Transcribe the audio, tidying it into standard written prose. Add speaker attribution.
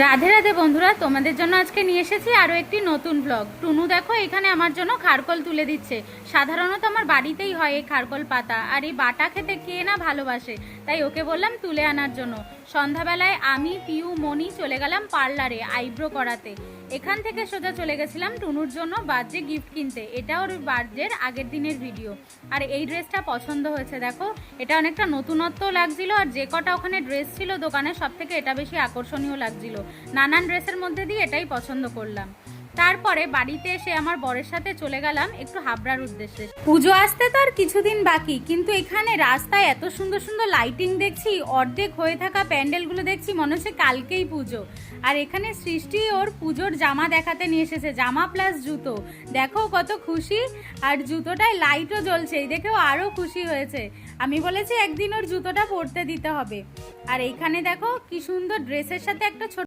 Speaker 1: রাধে রাধে বন্ধুরা, তোমাদের জন্য আজকে নিয়ে এসেছি আরও একটি নতুন ব্লগ। টুনু দেখো এখানে আমার জন্য খারকল তুলে দিচ্ছে। সাধারণত আমার বাড়িতেই হয় এই খারকল পাতা, আর এই বাটা খেতে কে না ভালোবাসে, তাই ওকে বললাম তুলে আনার জন্য। সন্ধ্যাবেলায় আমি, পিউ, মনি চলে গেলাম পার্লারে আইব্রো করাতে। এখান থেকে সোজা চলে গেছিলাম টুনুর জন্য বার্থডে গিফট কিনতে। এটা ওর বার্থডের আগের দিনের ভিডিও। আর এই ড্রেসটা পছন্দ হয়েছে, দেখো এটা অনেকটা নতুনত্ব লাগছিল, আর যে কটা ওখানে ড্রেস ছিল দোকানে সব থেকে এটা বেশি আকর্ষণীয় লাগছিল। নানান ড্রেসের মধ্যে দিয়ে এটাই পছন্দ করলাম। তারপরে বাড়িতে এসে আমার বরের সাথে চলে গেলাম একটু হাবড়ার উদ্দেশ্যে। পুজো আসতে তো আর কিছুদিন বাকি, কিন্তু এখানে রাস্তায় এত সুন্দর সুন্দর লাইটিং দেখছি, অর্ধেক হয়ে থাকা প্যান্ডেলগুলো দেখছি, মনে হচ্ছে কালকেই পুজো। আর এখানে সৃষ্টি ওর পুজোর জামা দেখাতে নিয়ে এসেছে, জামা প্লাস জুতো। দেখো কত খুশি, আর জুতোটায় লাইটও জ্বলছে, এই দেখেও আরও খুশি হয়েছে। আমি বলেছি একদিন ওর জুতোটা পরতে দিতে হবে। আর এইখানে দেখো কি সুন্দর ড্রেসের সাথে একটা ছোট